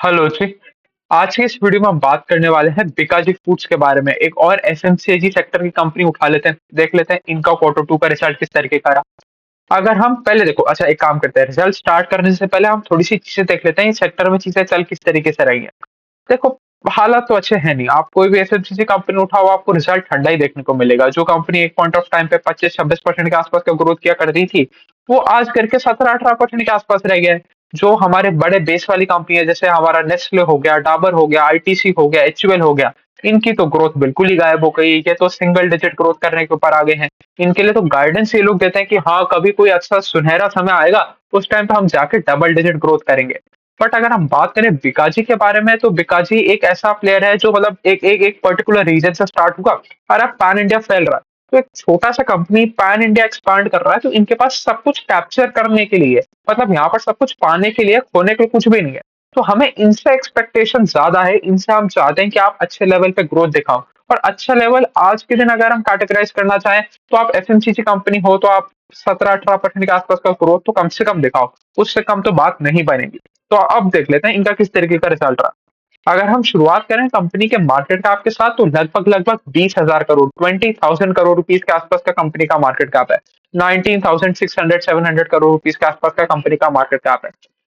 Hello जी। आज की इस वीडियो में हम बात करने वाले हैं बिकाजी फूड्स के बारे में। एक और एफएमसीजी सेक्टर की कंपनी उठा लेते हैं, देख लेते हैं इनका क्वार्टर टू का रिजल्ट किस तरीके का रहा। अगर हम पहले देखो, अच्छा एक काम करते हैं, रिजल्ट स्टार्ट करने से पहले हम थोड़ी सी चीजें देख लेते हैं इस सेक्टर में चीजें चल किस तरीके से रही है। देखो, हालात तो अच्छे हैं नहीं। आप कोई भी एफएमसीजी कंपनी उठाओ, आपको रिजल्ट ठंडा ही देखने को मिलेगा। जो कंपनी एक पॉइंट ऑफ टाइम पे 25-26% के आसपास का ग्रोथ किया करती थी, वो आज करके 17-18% के आसपास रह गया है। जो हमारे बड़े बेस वाली कंपनी है, जैसे हमारा नेस्ले हो गया, डाबर हो गया, आईटीसी हो गया, एचयूएल हो गया, इनकी तो ग्रोथ बिल्कुल ही गायब हो गई। ये तो सिंगल डिजिट ग्रोथ करने के ऊपर आ गए हैं। इनके लिए तो गाइडेंस ये लोग देते हैं कि हाँ, कभी कोई अच्छा सुनहरा समय आएगा, उस टाइम पे हम जाके डबल डिजिट ग्रोथ करेंगे। बट अगर हम बात करें बिकाजी के बारे में, तो बिकाजी एक ऐसा प्लेयर है जो मतलब एक पर्टिकुलर रीजन से स्टार्ट हुआ और अब पैन इंडिया फैल रहा है। तो एक छोटा सा कंपनी पैन इंडिया एक्सपांड कर रहा है, तो इनके पास सब कुछ कैप्चर करने के लिए, मतलब यहाँ पर सब कुछ पाने के लिए खोने के लिए कुछ भी नहीं है। तो हमें इनसे एक्सपेक्टेशन ज्यादा है। इनसे हम चाहते हैं कि आप अच्छे लेवल पे ग्रोथ दिखाओ। और अच्छा लेवल आज के दिन अगर हम कैटेगराइज करना चाहें, तो आप एफएमसीजी कंपनी हो तो आप 17-18% के आसपास का ग्रोथ तो कम से कम दिखाओ। उससे कम तो बात नहीं बनेगी। तो अब देख लेते हैं इनका किस तरीके का रिजल्ट रहा। अगर हम शुरुआत करें कंपनी के मार्केट कैप के साथ, तो लगभग लगभग 20,000 करोड़, 20,000 करोड़ रुपीज के आसपास का कंपनी का मार्केट कैप है। 19,600-700 करोड़ रुपीज के आसपास का कंपनी का मार्केट कैप है।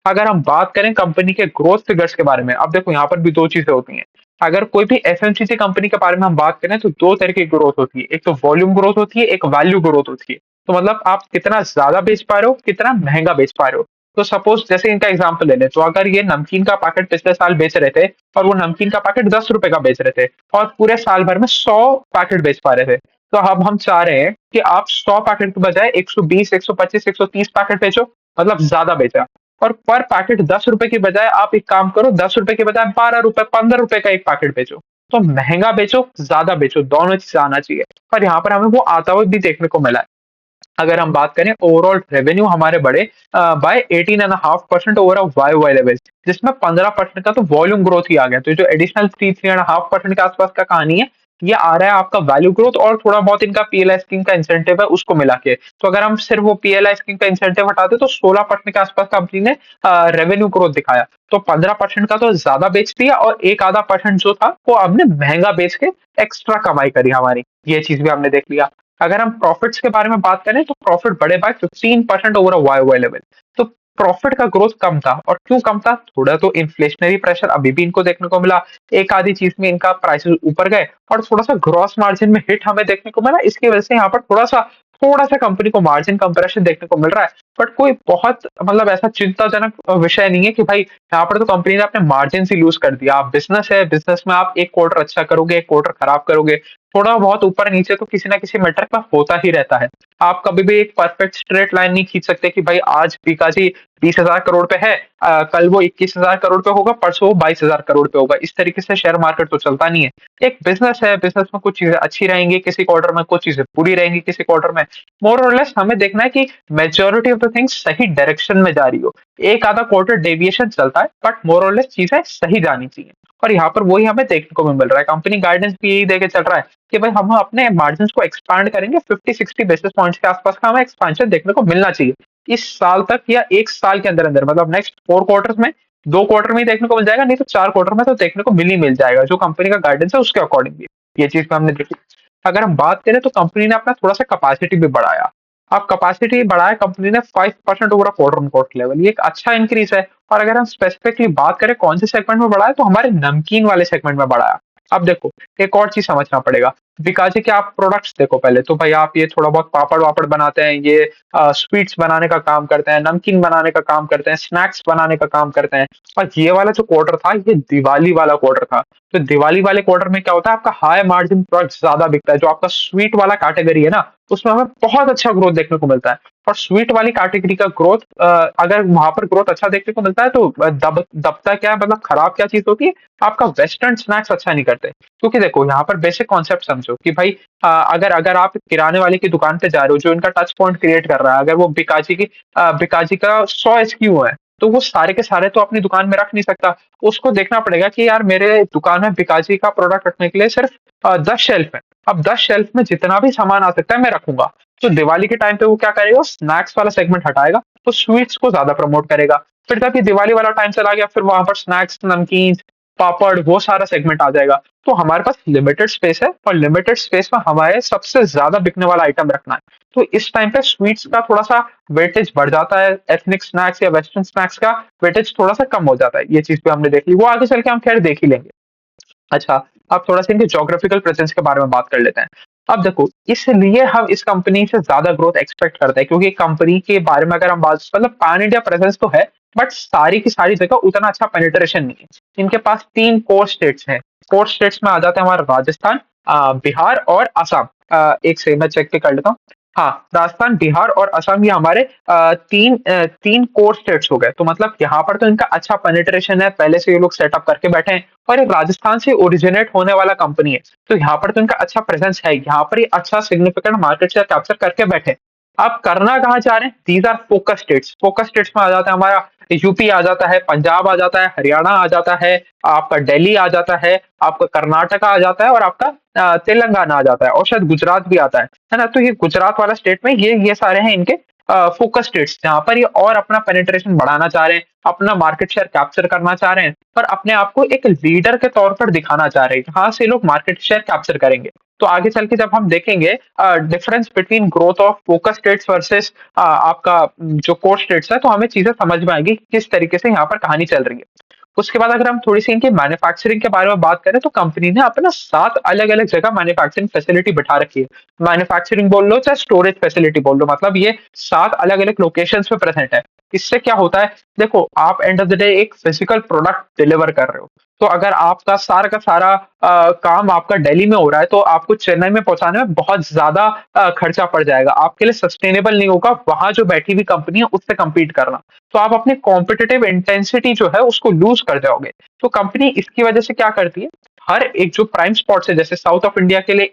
अगर हम बात करें कंपनी के ग्रोथ फिगर्स के बारे में, अब देखो यहाँ पर भी दो चीजें होती हैं। अगर कोई भी एफएमसीजी कंपनी के बारे में हम बात करें, तो दो तरह की ग्रोथ होती है। एक तो वॉल्यूम ग्रोथ होती है, एक वैल्यू ग्रोथ होती है। तो मतलब आप कितना ज्यादा बेच पा रहे हो, कितना महंगा बेच पा रहे हो। तो सपोज जैसे इनका एग्जांपल ले लें, तो अगर ये नमकीन का पैकेट पिछले साल बेच रहे थे, और वो नमकीन का पैकेट 10 रुपए का बेच रहे थे, और पूरे साल भर में 100 पैकेट बेच पा रहे थे। तो अब हम चाह रहे हैं कि आप 100 पैकेट के बजाय 120, 125, 130 पैकेट बेचो, मतलब ज्यादा बेचा। और पर पैकेट 10 रुपए की बजाय आप एक काम करो, 10 रुपए के बजाय 12 रुपए, 15 रुपए का एक पैकेट बेचो। तो महंगा बेचो, ज्यादा बेचो, दोनों चीज आना चाहिए। और यहाँ पर हमें वो आता हुआ भी देखने को मिला है। अगर हम बात करें, ओवरऑल रेवेन्यू हमारे बढ़े by 18.5% over Y Y level, जिसमें 15% का तो वॉल्यूम ग्रोथ ही आ गया। तो ये जो एडिशनल 3-3.5% के आसपास का कहानी है, ये आ रहा है आपका वैल्यू ग्रोथ और थोड़ा बहुत इनका पीएलआई स्कीम का इंसेंटिव है उसको मिला के। तो अगर हम सिर्फ वो पीएलआई स्कीम का इंसेंटिव हटाते, तो 16% के आसपास कंपनी ने रेवेन्यू ग्रोथ दिखाया। तो 15% का तो ज्यादा बेच दिया, और एक आधा परसेंट जो था वो हमने महंगा बेच के एक्स्ट्रा कमाई करी हमारी। ये चीज भी हमने देख लिया। अगर हम प्रॉफिट्स के बारे में बात करें, तो प्रॉफिट बढ़े by 15% over Y Y level. तो प्रॉफिट का ग्रोथ कम था, और क्यों कम था? थोड़ा तो इन्फ्लेशनरी प्रेशर अभी भी इनको देखने को मिला। एक आधी चीज में इनका प्राइसेस ऊपर गए, और थोड़ा सा ग्रॉस मार्जिन में हिट हमें देखने को मिला। इसकी वजह से यहाँ पर थोड़ा सा कंपनी को मार्जिन कंप्रेशन देखने को मिल रहा है। बट कोई बहुत मतलब ऐसा चिंताजनक विषय नहीं है कि भाई यहाँ पर तो कंपनी ने अपने मार्जिन ही लूज कर दिया। आप बिजनेस है, बिजनेस में आप एक क्वार्टर अच्छा करोगे, एक क्वार्टर खराब करोगे, थोड़ा बहुत ऊपर नीचे तो किसी ना किसी मैटर में होता ही रहता है। आप कभी भी एक परफेक्ट स्ट्रेट लाइन नहीं खींच सकते कि भाई आज बीकाजी 20,000 करोड़ पे है, कल वो 21,000 करोड़ पे होगा, परसों वो 22,000 करोड़ पे होगा। इस तरीके से शेयर मार्केट तो चलता नहीं है। एक बिजनेस है, बिजनेस में कुछ चीजें अच्छी रहेंगी किसी क्वार्टर में, कुछ चीजें बुरी रहेंगी किसी क्वार्टर में। मोर और लेस हमें देखना है कि मेजोरिटी ऑफ द थिंग्स सही डायरेक्शन में जा रही हो। एक आधा क्वार्टर डेविएशन चलता है, बट मोर और लेस चीजें सही जानी चाहिए। और यहाँ पर वही हमें देखने को मिल रहा है। कंपनी गाइडेंस भी यही देके चल रहा है कि भाई हम अपने मार्जिन को एक्सपांड करेंगे, 50-60 बेसिस पॉइंट्स के आसपास का हमें एक्सपांशन देखने को मिलना चाहिए इस साल तक, या एक साल के अंदर अंदर, मतलब नेक्स्ट 4 क्वार्टर्स में। 2 क्वार्टर में ही देखने को मिल जाएगा, नहीं तो 4 क्वार्टर में तो देखने को मिल जाएगा, जो कंपनी का गाइडेंस है उसके अकॉर्डिंग। ये चीज भी हमने देखी। अगर हम बात करें, तो कंपनी ने अपना थोड़ा सा कैपेसिटी भी बढ़ाया। अब कैपेसिटी बढ़ाया कंपनी ने 5% over quarter on quarter level, ये एक अच्छा इंक्रीज है। और अगर हम स्पेसिफिकली बात करें कौन से सेगमेंट में बढ़ा है, तो हमारे नमकीन वाले सेगमेंट में बढ़ा है। अब देखो, एक और चीज समझना पड़ेगा। बिकाजी के आप प्रोडक्ट्स देखो पहले, तो भाई आप ये थोड़ा बहुत पापड़ वापड़ बनाते हैं, ये स्वीट्स बनाने का काम करते हैं, नमकीन बनाने का काम करते हैं, स्नैक्स बनाने का काम करते हैं। और ये वाला जो क्वार्टर था, ये दिवाली वाला क्वार्टर था। तो दिवाली वाले क्वार्टर में क्या होता है, आपका हाई मार्जिन प्रोडक्ट ज्यादा बिकता है। जो आपका स्वीट वाला कैटेगरी है ना, उसमें हमें बहुत अच्छा ग्रोथ देखने को मिलता है। और स्वीट वाली कैटेगरी का ग्रोथ, अगर वहां पर ग्रोथ अच्छा देखने को मिलता है, तो दबता क्या है, मतलब खराब क्या चीज होती है, आपका वेस्टर्न स्नैक्स अच्छा नहीं करते। क्योंकि देखो यहाँ पर बेसिक कॉन्सेप्ट समझो कि भाई अगर अगर आप किराने वाले की दुकान पे जा रहे हो, जो इनका टच पॉइंट क्रिएट कर रहा है, अगर वो बिकाजी का 100 SKU है, तो वो सारे के सारे तो अपनी दुकान में रख नहीं सकता। उसको देखना पड़ेगा कि यार मेरे दुकान में बिकाजी का प्रोडक्ट रखने के लिए सिर्फ 10 शेल्फ है। अब 10 शेल्फ में जितना भी सामान आ सकता है मैं रखूंगा। तो दिवाली के टाइम पे वो क्या करेगा, स्नैक्स वाला सेगमेंट हटाएगा, तो स्वीट्स को ज्यादा प्रमोट करेगा। फिर जब ये दिवाली वाला टाइम चला गया, फिर वहां पर स्नैक्स, नमकीन, पापड़, वो सारा सेगमेंट आ जाएगा। तो हमारे पास लिमिटेड स्पेस है, और लिमिटेड स्पेस में हमारे सबसे ज्यादा बिकने वाला आइटम रखना है। तो इस टाइम पे स्वीट्स का थोड़ा सा वेटेज बढ़ जाता है, एथनिक स्नैक्स या वेस्टर्न स्नैक्स का वेटेज थोड़ा सा कम हो जाता है। ये चीज भी हमने देख ली, वो आगे चल के हम खैर देख ही लेंगे। अच्छा, अब थोड़ा-सा इनके ज्योग्राफिकल प्रेजेंस के बारे में बात कर लेते हैं। अब देखो, इसलिए हम इस कंपनी से ज़्यादा ग्रोथ एक्सपेक्ट करते हैं, क्योंकि कंपनी के बारे में अगर हम बात, मतलब पैन इंडिया प्रेजेंस तो है, बट सारी की सारी जगह उतना अच्छा पेनिट्रेशन नहीं है। इनके पास 3 कोर स्टेट्स हैं। कोर स्टेट्स में आ जाते हैं हमारा राजस्थान, बिहार और असम। एक सेकंड मैं चेक कर लेता हूँ। हाँ, राजस्थान, बिहार और असम, ये हमारे 3 कोर स्टेट्स हो गए। तो मतलब यहाँ पर तो इनका अच्छा पेनिट्रेशन है, पहले से ये लोग सेटअप करके बैठे हैं, और ये राजस्थान से ओरिजिनेट होने वाला कंपनी है। तो यहाँ पर तो इनका अच्छा प्रेजेंस है, यहाँ पर ये अच्छा सिग्निफिकेंट मार्केट शेयर कैप्चर करके बैठे हैं। अब करना कहाँ चाह रहे हैं? These are focus states. Focus states में आ जाता है हमारा यूपी, आ जाता है पंजाब, आ जाता है हरियाणा, आ जाता है आपका दिल्ली, आ जाता है आपका कर्नाटका, आ जाता है और आपका तेलंगाना आ जाता है, और शायद गुजरात भी आता है ना? तो ये गुजरात वाला स्टेट में ये सारे हैं इनके फोकस स्टेट्स, जहाँ पर ये और अपना पेनिट्रेशन बढ़ाना चाह रहे हैं, अपना मार्केट शेयर कैप्चर करना चाह रहे हैं, और अपने आप को एक लीडर के तौर पर दिखाना चाह रहे हैं, जहाँ से लोग मार्केट शेयर कैप्चर करेंगे। तो आगे चल के जब हम देखेंगे difference between growth of focus states versus आपका जो कोर स्टेट्स है, तो हमें चीजें समझ में आएगी कि किस तरीके से यहाँ पर कहानी चल रही है। उसके बाद अगर हम थोड़ी-सी इनकी मैन्युफैक्चरिंग के बारे में बात करें, तो कंपनी ने अपना 7 अलग-अलग जगह मैन्युफैक्चरिंग फैसिलिटी बिठा रखी है। मैन्युफैक्चरिंग बोल लो चाहे स्टोरेज फैसिलिटी बोल लो, मतलब ये 7 अलग-अलग लोकेशंस पे प्रेजेंट है। इससे क्या होता है, देखो आप एंड ऑफ द डे एक फिजिकल प्रोडक्ट डिलीवर कर रहे हो। तो अगर आपका सारा का सारा काम आपका दिल्ली में हो रहा है, तो आपको चेन्नई में पहुँचाने में बहुत ज़्यादा खर्चा पड़ जाएगा। आपके लिए सस्टेनेबल नहीं होगा वहाँ जो बैठी हुई कंपनी है उससे कम्पीट करना। तो आप अपने कॉम्पिटिटिव इंटेंसिटी जो है उसको लूज कर जाओगे। तो कंपनी इसकी वजह से क्या करती है, हर एक जो प्राइम स्पॉट्स है, जैसे साउथ ऑफ इंडिया के लिए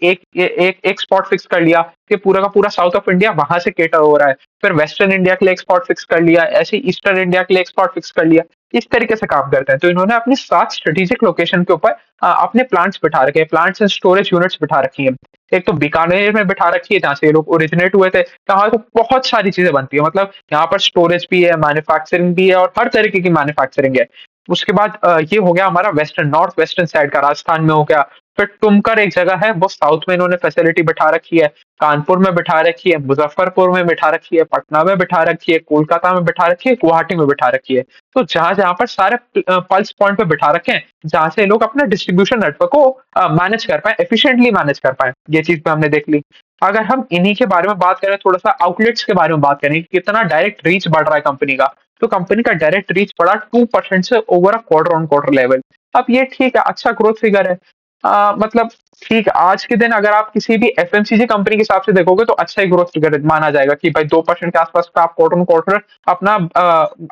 एक स्पॉट फिक्स कर लिया कि पूरा का पूरा साउथ ऑफ इंडिया वहां से केटर हो रहा है। फिर वेस्टर्न इंडिया के लिए एक स्पॉट फिक्स कर लिया, ऐसे ईस्टर्न इंडिया के लिए एक स्पॉट फिक्स कर लिया। इस तरीके से काम करते हैं। तो इन्होंने अपनी 7 स्ट्रेटेजिक लोकेशन के ऊपर अपने प्लांट्स बिठा रखे हैं, प्लांट्स एंड स्टोरेज यूनिट्स बिठा रखी है। एक तो बीकानेर में बिठा रखी है, जहाँ से ये लोग ओरिजिनेट हुए थे। यहाँ तो बहुत सारी चीजें बनती है, मतलब यहाँ पर स्टोरेज भी है, मैन्युफैक्चरिंग भी है, और हर तरीके की मैन्युफैक्चरिंग है। उसके बाद ये हो गया हमारा वेस्टर्न, नॉर्थ वेस्टर्न साइड का, राजस्थान में हो गया। फिर टुमकर एक जगह है, वो साउथ में इन्होंने फैसिलिटी बिठा रखी है। कानपुर में बिठा रखी है, मुजफ्फरपुर में बिठा रखी है, पटना में बिठा रखी है, कोलकाता में बिठा रखी है, गुवाहाटी में बिठा रखी है। तो जहाँ-जहाँ पर सारे पल्स पॉइंट पे बिठा रखे हैं, जहाँ से लोग अपने डिस्ट्रीब्यूशन नेटवर्क को मैनेज कर पाएँ, एफिशिएंटली मैनेज कर पाएँ। ये चीज़ भी हमने देख ली। अगर हम इन्हीं के बारे में बात करें, थोड़ा-सा आउटलेट्स के बारे में बात करें, कि कितना डायरेक्ट रीच बढ़ रहा है कंपनी का। तो कंपनी का डायरेक्ट रीच बढ़ा 2% से over a quarter on quarter level. अब ये ठीक है, अच्छा ग्रोथ फिगर है। मतलब ठीक है, आज के दिन अगर आप किसी भी एफएमसीजी कंपनी के हिसाब से देखोगे, तो अच्छा ही ग्रोथ फिगर माना जाएगा कि भाई 2% के आसपास का आप क्वार्टर ऑन क्वार्टर अपना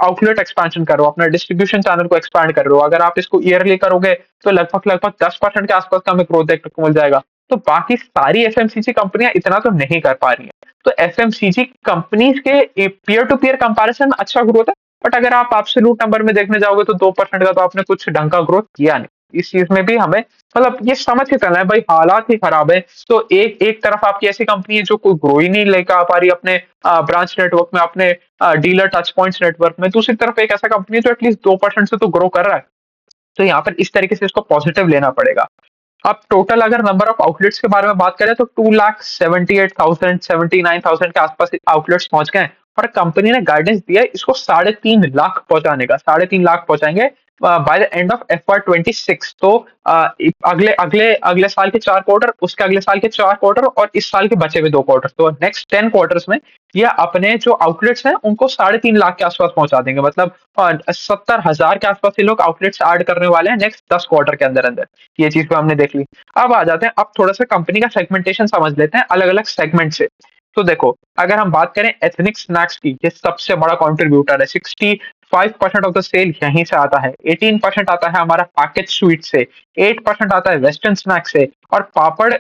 आउटलेट एक्सपेंशन कर रहे हो, अपना डिस्ट्रीब्यूशन चैनल को एक्सपैंड कर रहे हो। अगर आप इसको ईयरली करोगे, तो लगभग-लगभग 10% के आसपास का हमें ग्रोथ देखने को मिल जाएगा। तो बाकी सारी एफएमसीजी कंपनियां इतना तो नहीं कर पा रही हैं। तो एफएमसीजी कंपनीज के पीयर टू पीयर कंपैरिजन में अच्छा ग्रोथ है, बट अगर आप एब्सोल्यूट नंबर में देखने जाओगे, तो 2% का तो आपने कुछ ढंग का ग्रोथ किया नहीं। इस चीज में भी हमें, मतलब ये समझ के चलना है भाई, हालात ही खराब है। तो एक एक तरफ आपकी ऐसी कंपनी है जो कोई ग्रो ही नहीं लेकर आ पा रही अपने ब्रांच नेटवर्क में, अपने डीलर टच पॉइंट्स नेटवर्क में। दूसरी तरफ एक ऐसा कंपनी है जो एटलीस्ट 2% से तो ग्रो कर रहा है। तो यहाँ पर इस तरीके से इसको पॉजिटिव लेना पड़ेगा। अब टोटल अगर नंबर ऑफ आउटलेट्स के बारे में बात करें, तो 2,78,000 79,000 के आसपास आउटलेट्स पहुंच गए हैं, और कंपनी ने गाइडेंस दिया है इसको 3.5 लाख पहुंचाने का, 3.5 लाख पहुंचाएंगे by the end of FY 26। तो अगले अगले अगले साल के 4 क्वार्टर, उसके अगले साल के 4 क्वार्टर, और इस साल के बचे हुए 2 क्वार्टर, तो नेक्स्ट 10 क्वार्टर्स में ये अपने जो आउटलेट्स हैं उनको 3.5 लाख के आसपास पहुंचा देंगे। मतलब 70,000 के आसपास ये लोग आउटलेट्स ऐड करने वाले हैं नेक्स्ट 10 क्वार्टर के अंदर अंदर। ये चीज भी हमने देख ली। अब आ जाते हैं, अब थोड़ा सा कंपनी का सेगमेंटेशन समझ लेते हैं अलग अलग सेगमेंट से। तो देखो, अगर हम बात करें एथनिक स्नैक्स की, ये सबसे बड़ा कंट्रीब्यूटर है। 65% ऑफ द सेल यहीं से आता है। 18% आता है हमारा पैकेज स्वीट से, 8% आता है वेस्टर्न स्नैक से, और पापड़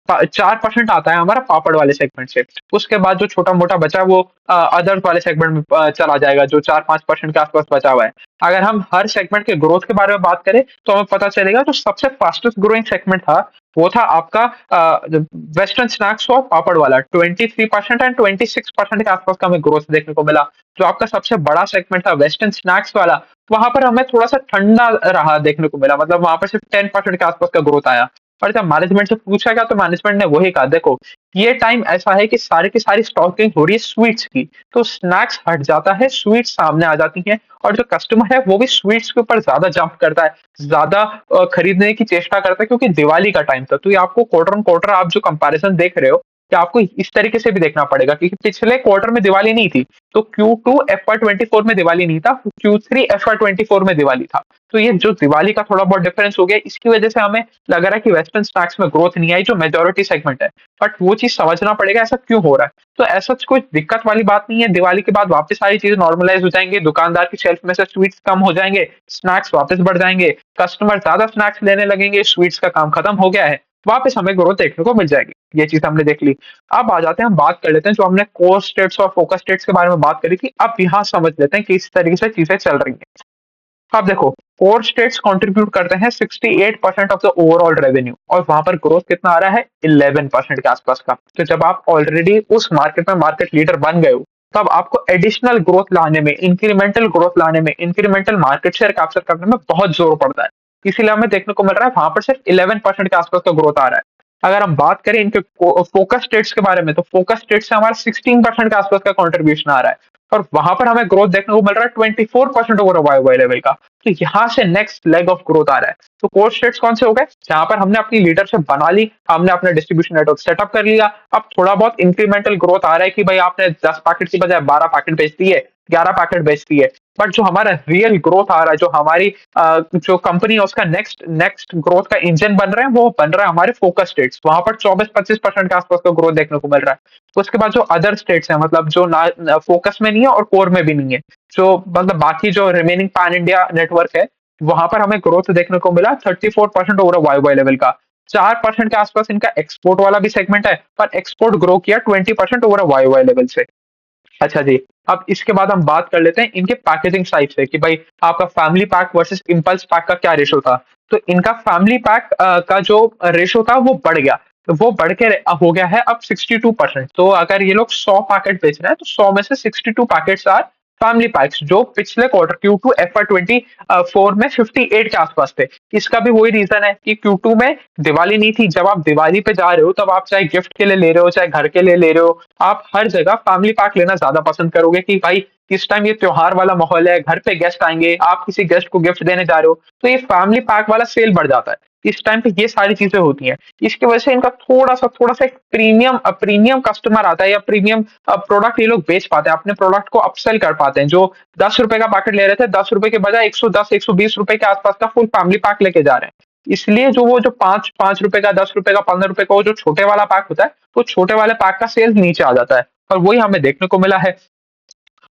4% आता है हमारा पापड़ वाले सेगमेंट से। उसके बाद जो छोटा मोटा बचा है, वो अदर्स वाले सेगमेंट में चला जाएगा, जो 4-5% के आसपास बचा हुआ है। अगर हम हर सेगमेंट के ग्रोथ के बारे में बात करें, तो हमें पता चलेगा जो सबसे फास्टेस्ट ग्रोइंग सेगमेंट था वो था आपका वेस्टर्न स्नैक्स और पापड़ वाला 23% एंड 26% के आसपास का हमें ग्रोथ देखने को मिला। जो आपका सबसे बड़ा सेगमेंट था वेस्टर्न स्नैक्स वाला, वहां पर हमें थोड़ा सा ठंडा रहा देखने को मिला, मतलब वहां पर सिर्फ 10% के आसपास का ग्रोथ आया। और जब मैनेजमेंट से पूछा गया तो मैनेजमेंट ने वही कहा, देखो ये टाइम ऐसा है कि सारी की सारी स्टॉकिंग हो रही है स्वीट्स की, तो स्नैक्स हट जाता है, स्वीट्स सामने आ जाती हैं, और जो कस्टमर है वो भी स्वीट्स के ऊपर ज्यादा जंप करता है, ज्यादा खरीदने की चेष्टा करता है, क्योंकि दिवाली का टाइम था। तो ये आपको क्वार्टर ऑन क्वार्टर आप जो कंपैरिजन देख रहे हो, कि आपको इस तरीके से भी देखना पड़ेगा, क्योंकि पिछले क्वार्टर में दिवाली नहीं थी, तो Q2 FY24 में दिवाली नहीं था, Q3 FY24 में दिवाली था। तो ये जो दिवाली का थोड़ा बहुत डिफरेंस हो गया, इसकी वजह से हमें लग रहा है कि वेस्टर्न स्नैक्स में ग्रोथ नहीं आई, जो मेजोरिटी सेगमेंट है। बट वो चीज समझना पड़ेगा ऐसा क्यों हो रहा है। तो ऐसा कोई दिक्कत वाली बात नहीं है, दिवाली के बाद वापस सारी चीजें नॉर्मलाइज हो जाएंगे, दुकानदार की शेल्फ में से स्वीट्स कम हो जाएंगे, स्नैक्स वापस बढ़ जाएंगे, कस्टमर ज्यादा स्नैक्स लेने लगेंगे, स्वीट्स का काम खत्म हो गया है, वापस हमें ग्रोथ देखने को मिल जाएगी। ये चीज हमने देख ली। अब आ जाते हैं, हम बात कर लेते हैं जो हमने कोर स्टेट्स और फोकस स्टेट्स के बारे में बात करी थी, अब यहाँ समझ लेते हैं कि इस तरीके से चीजें चल रही हैं। अब देखो, कोर स्टेट्स कंट्रीब्यूट करते हैं 68% ऑफ द ओवरऑल रेवेन्यू, और वहां पर ग्रोथ कितना आ रहा है, 11% के आसपास का। तो जब आप ऑलरेडी उस मार्केट में मार्केट लीडर बन गए हो, तब आपको एडिशनल ग्रोथ लाने में, इंक्रीमेंटल ग्रोथ लाने में, इंक्रीमेंटल मार्केट शेयर कैप्चर करने में बहुत जोर पड़ता है। इसीलिए हमें देखने को मिल रहा है वहां पर सिर्फ 11% के आसपास का ग्रोथ आ रहा है। अगर हम बात करें इनके फोकस स्टेट्स के बारे में, तो फोकस स्टेट्स से हमारा 16% के आसपास का कॉन्ट्रीब्यूशन आ रहा है, और वहां पर हमें ग्रोथ देखने को मिल रहा है 24% ओवर वाई वाई लेवल का। तो यहाँ से नेक्स्ट लेग ऑफ ग्रोथ आ रहा है। तो कोर स्टेट्स कौन से हो गए, जहां पर हमने अपनी लीडरशिप बना ली, हमने अपना डिस्ट्रीब्यूशन नेटवर्क सेटअप कर लिया, अब थोड़ा बहुत इंक्रीमेंटल ग्रोथ आ रहा है कि भाई आपने 10 पैकेट की बजाय 12 पैकेट बेच दिए, 11 पैकेट बेच दिए। बट जो हमारा रियल ग्रोथ आ रहा है, जो हमारी जो कंपनी है उसका नेक्स्ट नेक्स्ट ग्रोथ का इंजन बन रहे हैं, वो बन रहा है हमारे फोकस स्टेट्स। वहां पर 24-25% के आसपास का ग्रोथ देखने को मिल रहा है। उसके बाद जो अदर स्टेट्स हैं, मतलब जो ना फोकस में नहीं है और कोर में भी नहीं है, जो मतलब बाकी जो रिमेनिंग पैन इंडिया नेटवर्क है, वहां पर हमें ग्रोथ देखने को मिला 34% ओवर वाई वाई लेवल का। 4% के आसपास इनका एक्सपोर्ट वाला भी सेगमेंट है, पर एक्सपोर्ट ग्रो किया 20% ओवर वाई वाई लेवल से। अच्छा जी, अब इसके बाद हम बात कर लेते हैं इनके पैकेजिंग साइड से, कि भाई आपका family pack versus impulse pack का क्या रेशो था। तो इनका फैमिली पैक का जो रेशो था वो बढ़ गया, तो वो बढ़ के हो गया है अब 62%। तो अगर ये लोग 100 पैकेट बेच रहे हैं, तो 100 में से 62 पैकेट्स आर फैमिली पैक्स, जो पिछले क्वार्टर Q2 FY24 में 58 के आसपास थे। इसका भी वही रीजन है कि Q2 में दिवाली नहीं थी। जब आप दिवाली पे जा रहे हो, तब आप चाहे गिफ्ट के लिए ले रहे हो, चाहे घर के लिए ले रहे हो, आप हर जगह फैमिली पैक लेना ज्यादा पसंद करोगे, कि भाई इस टाइम ये त्योहार वाला माहौल है, घर पे गेस्ट आएंगे, आप किसी गेस्ट को गिफ्ट देने जा रहे हो, तो ये फैमिली पैक वाला सेल बढ़ जाता है। इस टाइम पे ये सारी चीजें होती हैं। इसकी वजह से इनका थोड़ा सा एक प्रीमियम कस्टमर आता है, या प्रीमियम प्रोडक्ट ये लोग बेच पाते हैं, अपने प्रोडक्ट को अपसेल कर पाते हैं। जो 10 रुपए का पैकेट ले रहे थे, 10 रुपए के बजाय 110-120 रुपए के आसपास का फुल फैमिली पैक लेके जा रहे हैं। इसलिए जो वो जो 5-5 रुपए का, 10 रुपए का, 15 रुपए का वो जो छोटे वाला पैक होता है, वो छोटे वाले पैक का सेल्स नीचे आ जाता है, और वही हमें देखने को मिला है।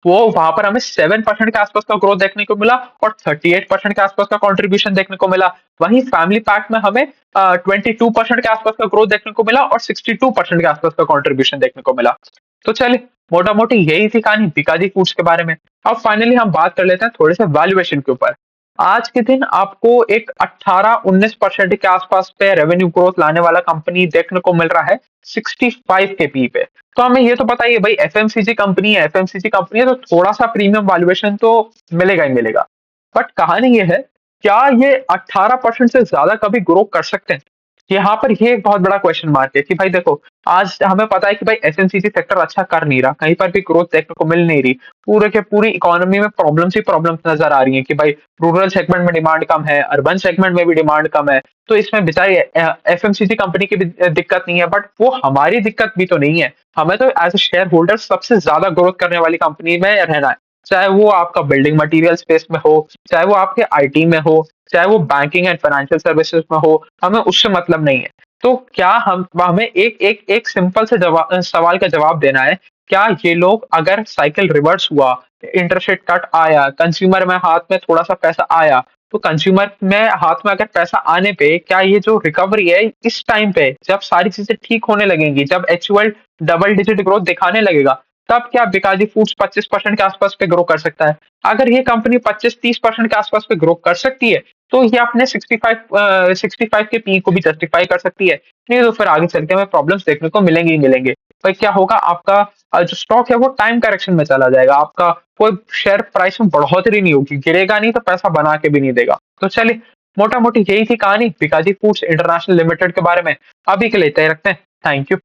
वो वहां पर हमें 7% के आसपास का ग्रोथ देखने को मिला, और 38% के आसपास का कंट्रीब्यूशन देखने को मिला। वहीं फैमिली पैक में हमें 22% के आसपास का ग्रोथ देखने को मिला, और 62% के आसपास का कंट्रीब्यूशन देखने को मिला। तो चलिए, मोटा मोटी यही थी कहानी बीकाजी फूड्स के बारे में। अब फाइनली हम बात कर लेते हैं थोड़े से वैल्यूएशन के ऊपर। आज के दिन आपको एक 18-19% के आसपास पे रेवेन्यू ग्रोथ लाने वाला कंपनी देखने को मिल रहा है 65 के पी पे। तो हमें ये तो पता ही है भाई, एफएमसीजी कंपनी है, एफएमसीजी कंपनी है, तो थोड़ा सा प्रीमियम वैल्यूएशन तो मिलेगा ही मिलेगा। बट कहानी ये है, क्या ये 18% से ज्यादा कभी ग्रो कर सकते हैं? यहाँ पर ये एक बहुत बड़ा क्वेश्चन मार्क है, कि भाई देखो, आज हमें पता है कि भाई एफएमसीजी सेक्टर अच्छा कर नहीं रहा, कहीं पर भी ग्रोथ देखने को मिल नहीं रही, पूरे के पूरी इकोनॉमी में प्रॉब्लम्स ही प्रॉब्लम्स नजर आ रही हैं, कि भाई रूरल सेगमेंट में डिमांड कम है, अर्बन सेगमेंट में भी डिमांड कम है। तो इसमें बेचारी एफएमसीजी कंपनी की भी दिक्कत नहीं है, बट वो हमारी दिक्कत भी तो नहीं है। हमें तो एज ए शेयर होल्डर सबसे ज्यादा ग्रोथ करने वाली कंपनी में रहना है, चाहे वो आपका बिल्डिंग मटेरियल स्पेस में हो, चाहे वो आपके आईटी में हो, चाहे वो बैंकिंग एंड फाइनेंशियल सर्विसेज में हो, हमें उससे मतलब नहीं है। तो क्या हम हमें एक एक एक सिंपल से सवाल का जवाब देना है, क्या ये लोग, अगर साइकिल रिवर्स हुआ, इंटरेस्ट रेट कट आया, कंज्यूमर में हाथ में थोड़ा सा पैसा आया, तो कंज्यूमर में हाथ में अगर पैसा आने पे, क्या ये जो रिकवरी है इस टाइम पे, जब सारी चीजें ठीक होने लगेंगी, जब एचयूएल डबल डिजिट ग्रोथ दिखाने लगेगा, तब क्या बिकाजी फूड्स 25% के आसपास पे ग्रो कर सकता है। अगर ये कंपनी 25-30% के आसपास पे ग्रो कर सकती है, तो ये अपने 65 के पी को भी जस्टिफाई कर सकती है। नहीं तो फिर आगे चल के हमें प्रॉब्लम्स देखने को मिलेंगे ही मिलेंगे। भाई क्या होगा, आपका जो स्टॉक है वो टाइम करेक्शन में चला जाएगा। आपका कोई शेयर प्राइस में बढ़ोतरी नहीं होगी, गिरेगा नहीं तो पैसा बना के भी नहीं देगा। तो चलिए, मोटा-मोटी यही थी कहानी बिकाजी फूड्स इंटरनेशनल लिमिटेड के बारे में। अभी के लिए इतना ही रखते हैं। Thank you.